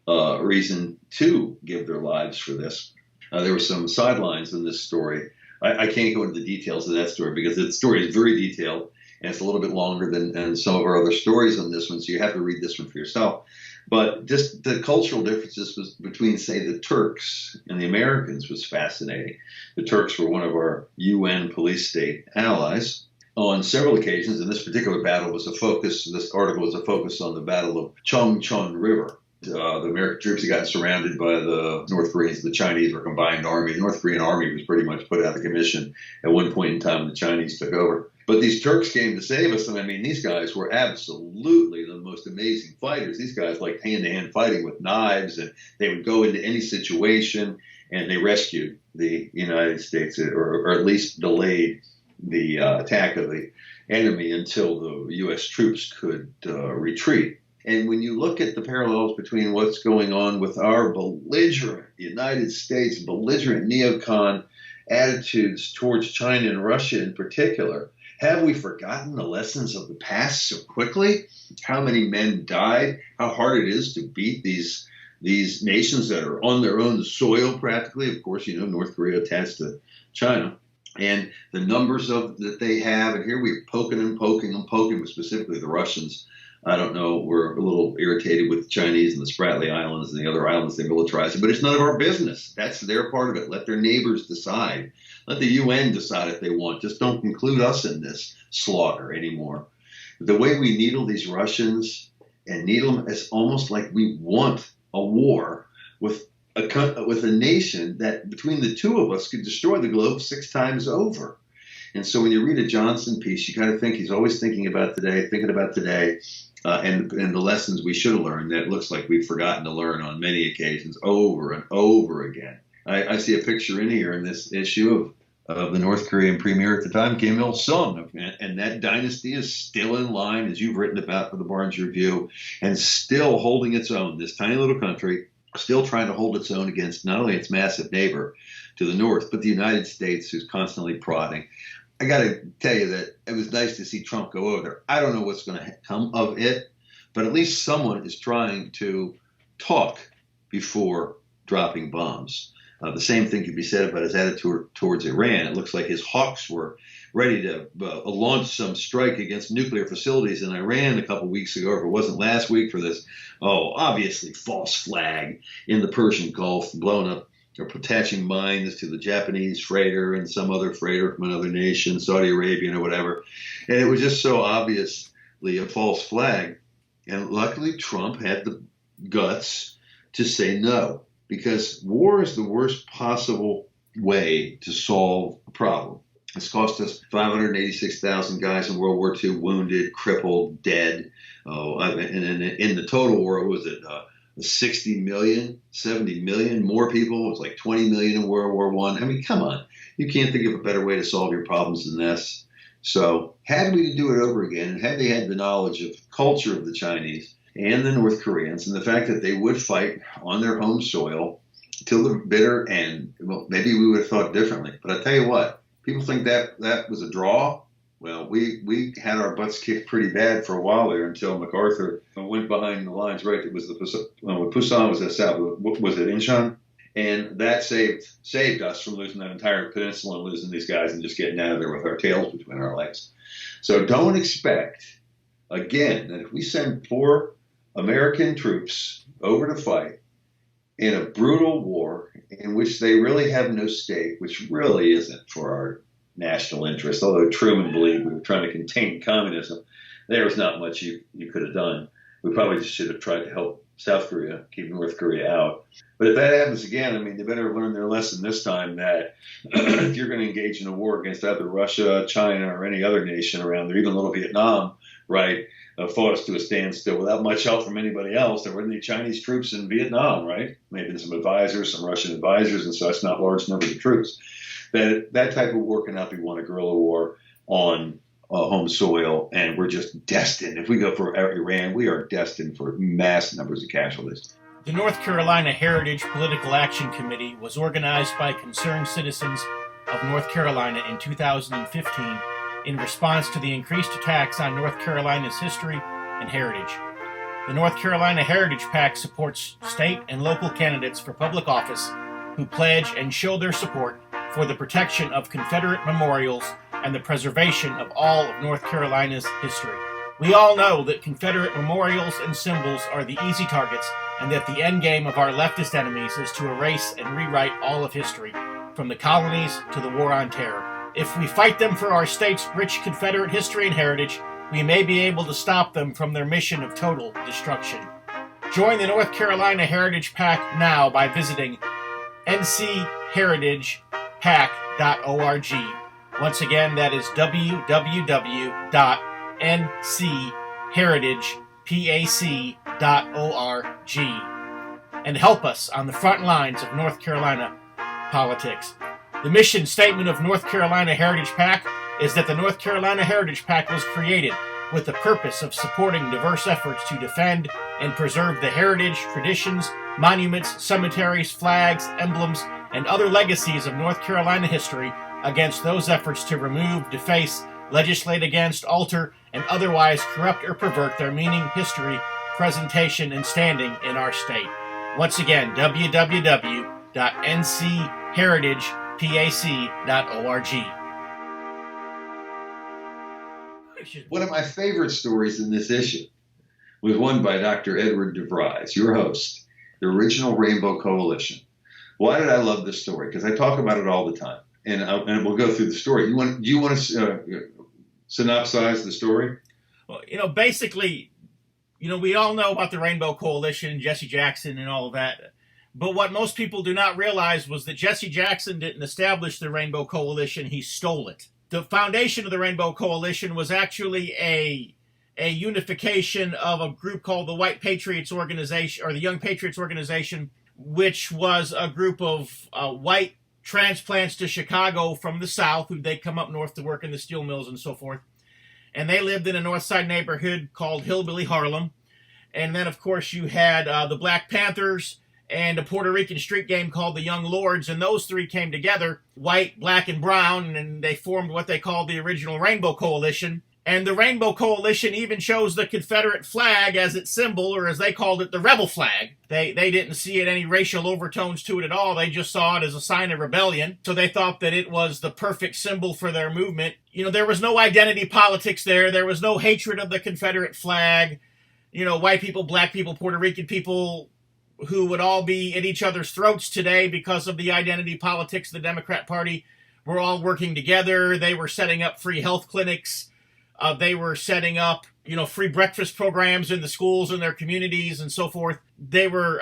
reason to give their lives for this. There were some sidelines in this story. I can't go into the details of that story because the story is very detailed and it's a little bit longer than some of our other stories on this one, so you have to read this one for yourself. But just the cultural differences between, say, the Turks and the Americans was fascinating. The Turks were one of our UN police state allies. On several occasions, and this particular battle was this article was a focus on the Battle of Chongchon River. The American troops had gotten surrounded by the North Koreans. The Chinese were a combined army. The North Korean army was pretty much put out of commission at one point in time when the Chinese took over. But these Turks came to save us. And I mean, these guys were absolutely the most amazing fighters. These guys like hand-to-hand fighting with knives, and they would go into any situation, and they rescued the United States, or at least delayed the attack of the enemy until the U.S. troops could retreat. And when you look at the parallels between what's going on with our belligerent United States, belligerent neocon attitudes towards China and Russia in particular, have we forgotten the lessons of the past so quickly? How many men died? How hard it is to beat these nations that are on their own soil practically? Of course, North Korea attached to China. And the numbers that they have, and here we're poking, but specifically the Russians, I don't know, we're a little irritated with the Chinese and the Spratly Islands and the other islands they militarized, but it's none of our business. That's their part of it. Let their neighbors decide. Let the UN decide if they want. Just don't include us in this slaughter anymore. The way we needle these Russians and needle them, it's almost like we want a war with a nation that between the two of us could destroy the globe 6 times over. And so when you read a Johnson piece, you kind of think he's always thinking about today, and the lessons we should have learned that looks like we've forgotten to learn on many occasions over and over again. I see a picture in here in this issue of the North Korean premier at the time, Kim Il-sung, and that dynasty is still in line, as you've written about for the Barnes Review, and still holding its own. This tiny little country still trying to hold its own against not only its massive neighbor to the north, but the United States, who's constantly prodding. I got to tell you that it was nice to see Trump go over there. I don't know what's going to come of it, but at least someone is trying to talk before dropping bombs. The same thing could be said about his attitude towards Iran. It looks like his hawks were ready to launch some strike against nuclear facilities in Iran a couple weeks ago, or if it wasn't last week, for this, obviously false flag in the Persian Gulf, blown up or attaching mines to the Japanese freighter and some other freighter from another nation, Saudi Arabian or whatever. And it was just so obviously a false flag. And luckily, Trump had the guts to say no, because war is the worst possible way to solve a problem. It's cost us 586,000 guys in World War II, wounded, crippled, dead. And in the total war, was it 60 million, 70 million more people? It was like 20 million in World War I. I mean, come on. You can't think of a better way to solve your problems than this. So had we to do it over again, and had they had the knowledge of the culture of the Chinese and the North Koreans and the fact that they would fight on their home soil till the bitter end, well, maybe we would have thought differently. But I tell you what, people think that was a draw. Well, we had our butts kicked pretty bad for a while there until MacArthur went behind the lines. Right, it was when Pusan was at south. Was it Incheon? And that saved us from losing that entire peninsula and losing these guys and just getting out of there with our tails between our legs. So don't expect, again, that if we send 4 American troops over to fight in a brutal war in which they really have no stake, which really isn't for our national interest, although Truman believed we were trying to contain communism, there was not much you could have done. We probably just should have tried to help South Korea, keep North Korea out. But if that happens again, I mean, they better learn their lesson this time that if you're going to engage in a war against either Russia, China, or any other nation around there, even little Vietnam, right, fought us to a standstill without much help from anybody else. There weren't any Chinese troops in Vietnam, right? Maybe some advisors, some Russian advisors, and such, not large numbers of troops. That type of war cannot be won, a guerrilla war on home soil, and we're just destined. If we go for Iran, we are destined for mass numbers of casualties. The North Carolina Heritage Political Action Committee was organized by concerned citizens of North Carolina in 2015 in response to the increased attacks on North Carolina's history and heritage. The North Carolina Heritage PAC supports state and local candidates for public office who pledge and show their support for the protection of Confederate memorials and the preservation of all of North Carolina's history. We all know that Confederate memorials and symbols are the easy targets, and that the end game of our leftist enemies is to erase and rewrite all of history, from the colonies to the War on Terror. If we fight them for our state's rich Confederate history and heritage, we may be able to stop them from their mission of total destruction. Join the North Carolina Heritage PAC now by visiting ncheritagepac.org. Once again, that is www.ncheritagepac.org. And help us on the front lines of North Carolina politics. The mission statement of North Carolina Heritage PAC is that the North Carolina Heritage PAC was created with the purpose of supporting diverse efforts to defend and preserve the heritage, traditions, monuments, cemeteries, flags, emblems, and other legacies of North Carolina history against those efforts to remove, deface, legislate against, alter, and otherwise corrupt or pervert their meaning, history, presentation, and standing in our state. Once again, www.ncheritagepac.org. One of my favorite stories in this issue was one by Dr. Edward DeVries, your host, the original Rainbow Coalition. Why did I love this story? Because I talk about it all the time, and we'll go through the story. Do you want to synopsize the story? Well, basically, we all know about the Rainbow Coalition, Jesse Jackson, and all of that. But what most people do not realize was that Jesse Jackson didn't establish the Rainbow Coalition; he stole it. The foundation of the Rainbow Coalition was actually a unification of a group called the White Patriots Organization, or the Young Patriots Organization, which was a group of white transplants to Chicago from the South, who they'd come up north to work in the steel mills and so forth. And they lived in a North Side neighborhood called Hillbilly Harlem. And then, of course, you had the Black Panthers and a Puerto Rican street game called the Young Lords, and those three came together, white, black, and brown, and they formed what they called the original Rainbow Coalition. And the Rainbow Coalition even chose the Confederate flag as its symbol, or as they called it, the rebel flag. They didn't see any racial overtones to it at all. They just saw it as a sign of rebellion. So they thought that it was the perfect symbol for their movement. There was no identity politics there. There was no hatred of the Confederate flag. White people, black people, Puerto Rican people, who would all be at each other's throats today because of the identity politics of the Democrat Party, were all working together. They were setting up free health clinics. They were setting up, free breakfast programs in the schools in their communities and so forth. They were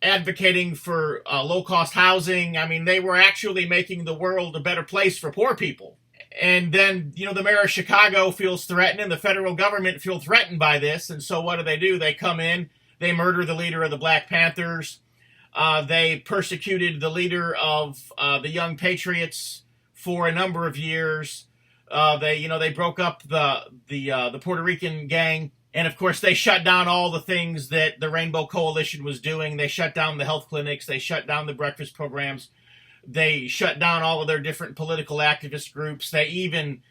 advocating for low-cost housing. I mean, they were actually making the world a better place for poor people. And then, the mayor of Chicago feels threatened, and the federal government feel threatened by this. And so what do? They come in. They murder the leader of the Black Panthers. They persecuted the leader of the Young Patriots for a number of years. They broke up the Puerto Rican gang, and of course they shut down all the things that the Rainbow Coalition was doing. They shut down the health clinics. They shut down the breakfast programs. They shut down all of their different political activist groups. They even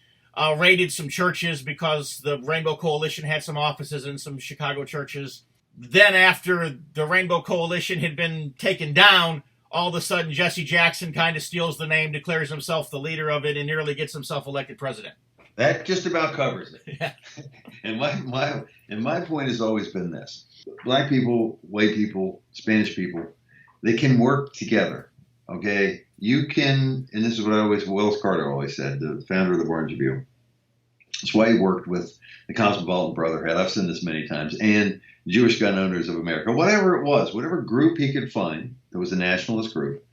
raided some churches because the Rainbow Coalition had some offices in some Chicago churches. Then after the Rainbow Coalition had been taken down, all of a sudden Jesse Jackson kind of steals the name, declares himself the leader of it, and nearly gets himself elected president. That just about covers it. Yeah. And my point has always been this. Black people, white people, Spanish people, they can work together, okay? You can, and this is what Wells Carter always said, the founder of the Barnes Review. That's why he worked with the Cosmopolitan Brotherhood. I've said this many times. And Jewish Gun Owners of America, whatever it was, whatever group he could find that was a nationalist group,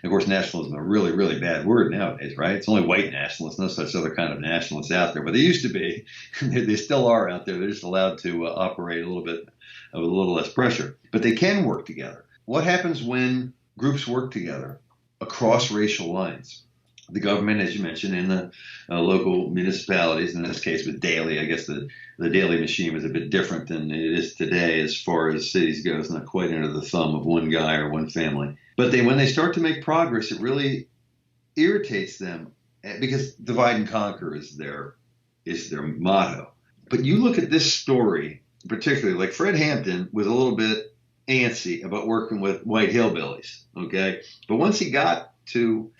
Of course, nationalism is a really, really bad word nowadays, right? It's only white nationalists, no such other kind of nationalists out there. But they used to be. They still are out there. They're just allowed to operate a little bit with a little less pressure. But they can work together. What happens when groups work together across racial lines? The government, as you mentioned, in the local municipalities, in this case with Daley, I guess the Daley machine was a bit different than it is today as far as cities goes, not quite under the thumb of one guy or one family. But when they start to make progress, it really irritates them because divide and conquer is their motto. But you look at this story, particularly like Fred Hampton was a little bit antsy about working with white hillbillies, okay? But once he got to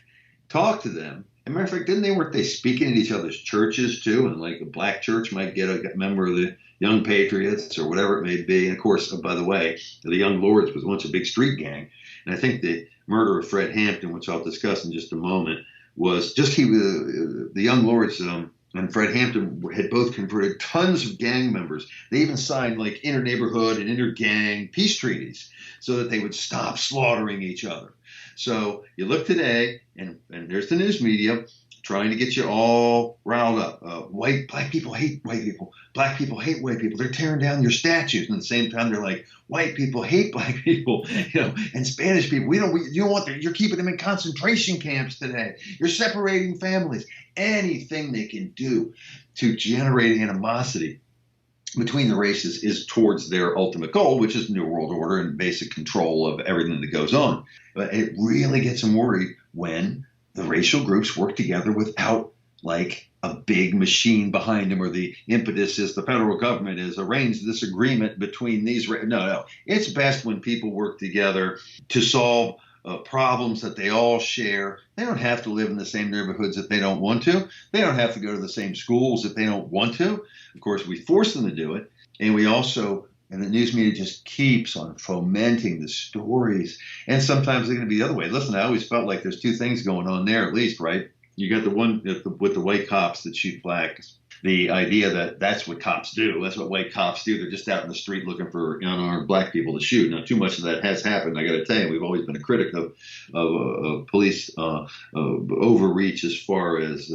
talk to them. As a matter of fact, weren't they speaking at each other's churches too? And like a black church might get a member of the Young Patriots or whatever it may be. And of course, by the way, the Young Lords was once a big street gang. And I think the murder of Fred Hampton, which I'll discuss in just a moment, was just the Young Lords and Fred Hampton had both converted tons of gang members. They even signed like inter-neighborhood and inter-gang peace treaties so that they would stop slaughtering each other. So you look today, and there's the news media trying to get you all riled up. Black people hate white people. Black people hate white people. They're tearing down your statues, and at the same time they're like, white people hate black people, and Spanish people. You're keeping them in concentration camps today. You're separating families. Anything they can do to generate animosity between the races is towards their ultimate goal, which is New World Order and basic control of everything that goes on. But it really gets them worried when the racial groups work together without like a big machine behind them, or the impetus is the federal government has arranged this agreement between these. No. It's best when people work together to solve problems that they all share. They don't have to live in the same neighborhoods if they don't want to. They don't have to go to the same schools if they don't want to. Of course, we force them to do it. And we also, and the news media just keeps on fomenting the stories. And sometimes they're going to be the other way. Listen, I always felt like there's two things going on there at least, right? You got the one with the white cops that shoot blacks. The idea that that's what cops do. That's what white cops do. They're just out in the street looking for unarmed black people to shoot. Now, too much of that has happened. I got to tell you, we've always been a critic of police overreach as far as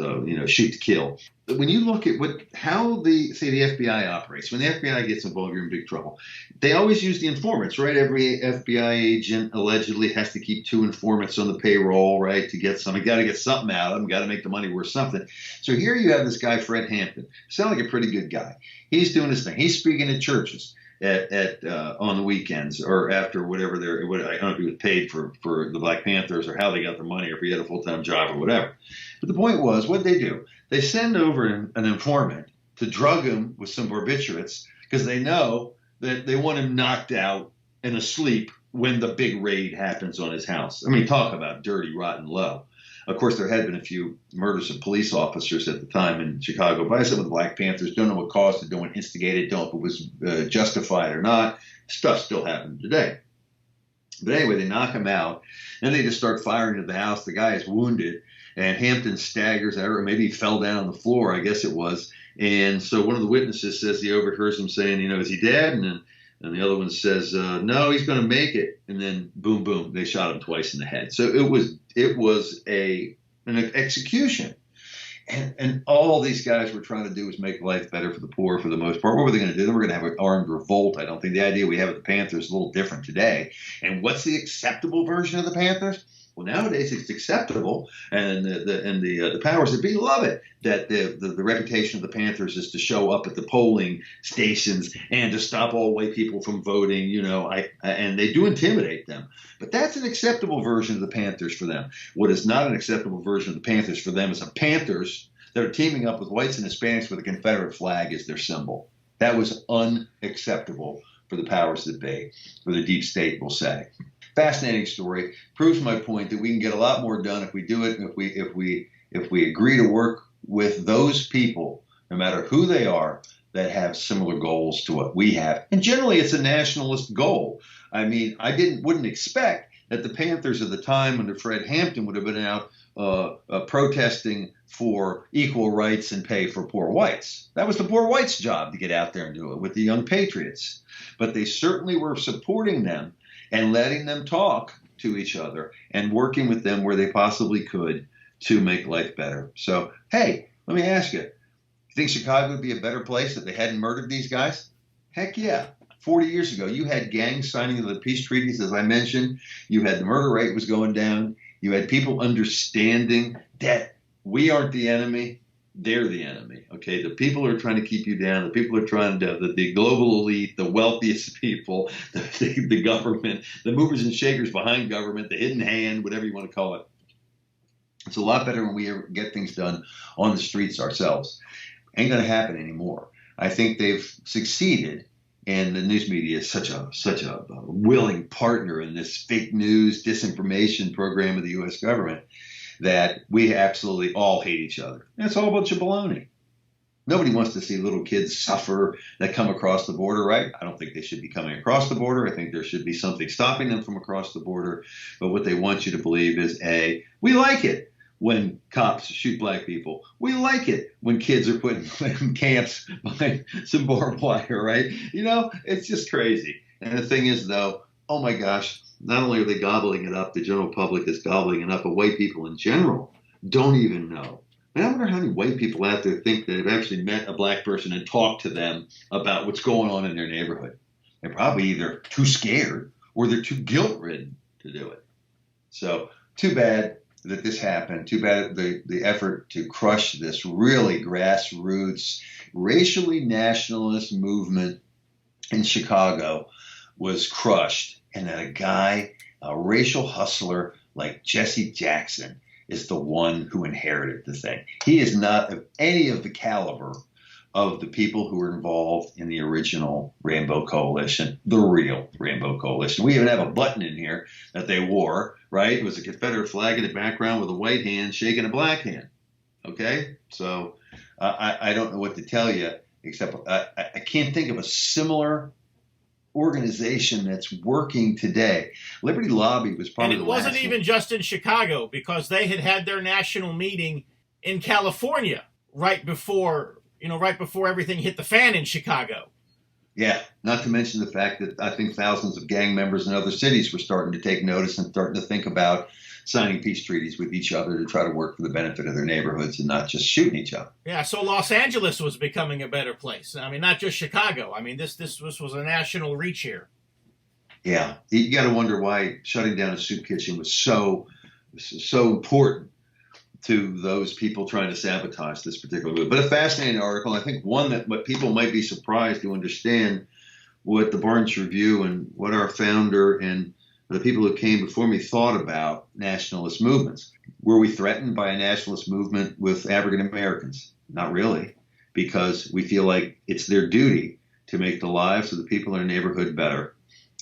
shoot to kill. But when you look at how the FBI operates, when the FBI gets involved, you're in big trouble. They always use the informants, right? Every FBI agent allegedly has to keep 2 informants on the payroll, right? To get something, got to get something out of them, got to make the money worth something. So here you have this guy, Fred Hampton, sound like a pretty good guy. He's doing his thing. He's speaking at churches at on the weekends or after whatever I don't know if he was paid for the Black Panthers or how they got their money or if he had a full-time job or whatever. But the point was, what they do? They send over an informant to drug him with some barbiturates because they know that they want him knocked out and asleep when the big raid happens on his house. I mean, talk about dirty, rotten low. Of course, there had been a few murders of police officers at the time in Chicago, but I said with the Black Panthers, don't know what caused it, don't know what instigated it, don't know if it was justified or not. Stuff still happened today. But anyway, they knock him out, and they just start firing at the house. The guy is wounded, and Hampton staggers, or maybe he fell down on the floor, I guess it was. And so one of the witnesses says he overhears him saying, is he dead? And the other one says, no, he's going to make it. And then boom, boom, they shot him twice in the head. So it was an execution. And all these guys were trying to do was make life better for the poor for the most part. What were they going to do? They were going to have an armed revolt. I don't think the idea we have of the Panthers is a little different today. And what's the acceptable version of the Panthers? Well, nowadays it's acceptable, and the powers that be love it, that the reputation of the Panthers is to show up at the polling stations and to stop all white people from voting, and they do intimidate them. But that's an acceptable version of the Panthers for them. What is not an acceptable version of the Panthers for them is a Panthers that are teaming up with whites and Hispanics with a Confederate flag as their symbol. That was unacceptable for the powers that be, or the deep state will say. Fascinating story. Proves my point that we can get a lot more done if we do it, if we agree to work with those people, no matter who they are, that have similar goals to what we have. And generally, it's a nationalist goal. I mean, wouldn't expect that the Panthers of the time under Fred Hampton would have been out protesting for equal rights and pay for poor whites. That was the poor whites' job to get out there and do it with the Young Patriots. But they certainly were supporting them and letting them talk to each other and working with them where they possibly could to make life better. So, hey, let me ask you, you think Chicago would be a better place if they hadn't murdered these guys? Heck yeah. 40 years ago, you had gangs signing the peace treaties, as I mentioned. You had the murder rate was going down. You had people understanding that we aren't the enemy. They're the enemy. Okay, the people who are trying to keep you down, the people who are trying to, the global elite, the wealthiest people, the government, the movers and shakers behind government, the hidden hand, whatever you want to call it. It's a lot better when we get things done on the streets ourselves. Ain't going to happen anymore. I think they've succeeded, and the news media is such a willing partner in this fake news disinformation program of the U.S. government that we absolutely all hate each other. And it's all a bunch of baloney. Nobody wants to see little kids suffer that come across the border, right? I don't think they should be coming across the border. I think there should be something stopping them from across the border. But what they want you to believe is, A, we like it when cops shoot black people. We like it when kids are put in camps behind some barbed wire, right? You know, it's just crazy. And the thing is, though, oh my gosh, not only are they gobbling it up, the general public is gobbling it up, but white people in general don't even know. And I wonder how many white people out there think that have actually met a black person and talked to them about what's going on in their neighborhood. They're probably either too scared or they're too guilt-ridden to do it. So too bad that this happened. Too bad the effort to crush this really grassroots, racially nationalist movement in Chicago was crushed, and that a guy, a racial hustler like Jesse Jackson, is the one who inherited the thing. He is not of any of the caliber of the people who were involved in the original Rainbow Coalition, the real Rainbow Coalition. We even have a button in here that they wore, right? It was a Confederate flag in the background with a white hand shaking a black hand. Okay? So I don't know what to tell you, except I can't think of a similar organization that's working today. Liberty Lobby was probably and it wasn't even just in Chicago, because they had their national meeting in California right before everything hit the fan in Chicago. Yeah, not to mention the fact that I think thousands of gang members in other cities were starting to take notice and starting to think about signing peace treaties with each other to try to work for the benefit of their neighborhoods and not just shooting each other. Yeah, so Los Angeles was becoming a better place. I mean, not just Chicago. I mean, this was a national reach here. Yeah, you got to wonder why shutting down a soup kitchen was so important to those people trying to sabotage this particular move. But a fascinating article. I think one that what people might be surprised to understand what the Barnes Review and what our founder and the people who came before me thought about nationalist movements. Were we threatened by a nationalist movement with African Americans? Not really, because we feel like it's their duty to make the lives of the people in our neighborhood better.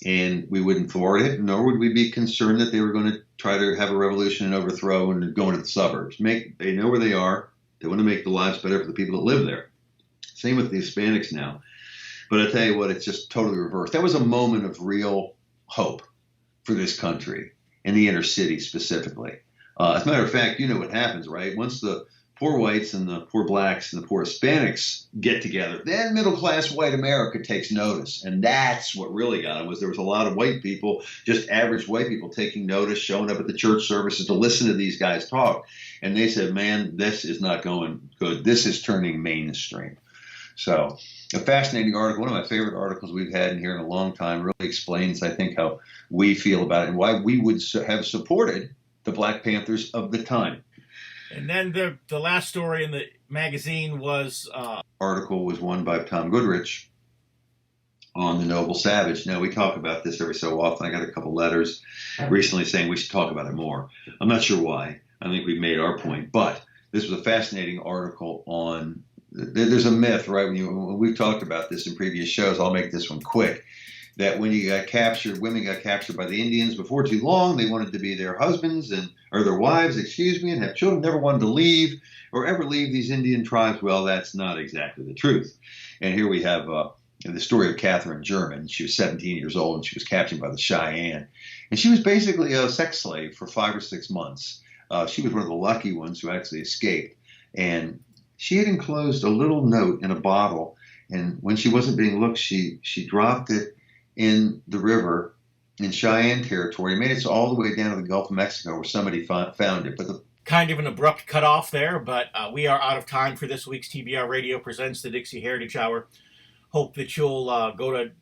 And we wouldn't thwart it, nor would we be concerned that they were going to try to have a revolution and overthrow and go into the suburbs. They know where they are. They want to make the lives better for the people that live there. Same with the Hispanics now. But I tell you what, it's just totally reversed. That was a moment of real hope for this country, in the inner city specifically. As a matter of fact, you know what happens, right? Once the poor whites and the poor blacks and the poor Hispanics get together, then middle-class white America takes notice. And that's what really got them, was there was a lot of white people, just average white people, taking notice, showing up at the church services to listen to these guys talk. And they said, man, this is not going good. This is turning mainstream. So a fascinating article, one of my favorite articles we've had in here in a long time, really explains, I think, how we feel about it and why we would have supported the Black Panthers of the time. And then the last story in the magazine was... article was one by Tom Goodrich on the Noble Savage. Now, we talk about this every so often. I got a couple letters recently saying we should talk about it more. I'm not sure why. I think we've made our point. But this was a fascinating article on... There's a myth, right? When we've talked about this in previous shows, I'll make this one quick, that when you got captured, women got captured by the Indians before too long, they wanted to be their husbands or their wives, and have children, never wanted to leave or ever leave these Indian tribes. Well, that's not exactly the truth. And here we have the story of Catherine German. She was 17 years old and she was captured by the Cheyenne. And she was basically a sex slave for 5 or 6 months. She was one of the lucky ones who actually escaped. And she had enclosed a little note in a bottle. And when she wasn't being looked, she dropped it in the river in Cheyenne territory. It made it all the way down to the Gulf of Mexico where somebody found it. But kind of an abrupt cutoff there, but we are out of time for this week's TBR Radio Presents the Dixie Heritage Hour. Hope that you'll go to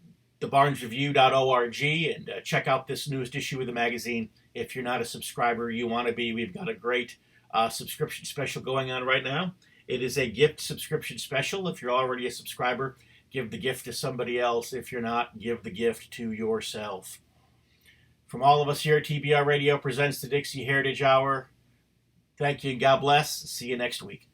thebarnesreview.org and check out this newest issue of the magazine. If you're not a subscriber, you want to be. We've got a great subscription special going on right now. It is a gift subscription special. If you're already a subscriber, give the gift to somebody else. If you're not, give the gift to yourself. From all of us here at TBR Radio Presents the Dixie Heritage Hour, thank you and God bless. See you next week.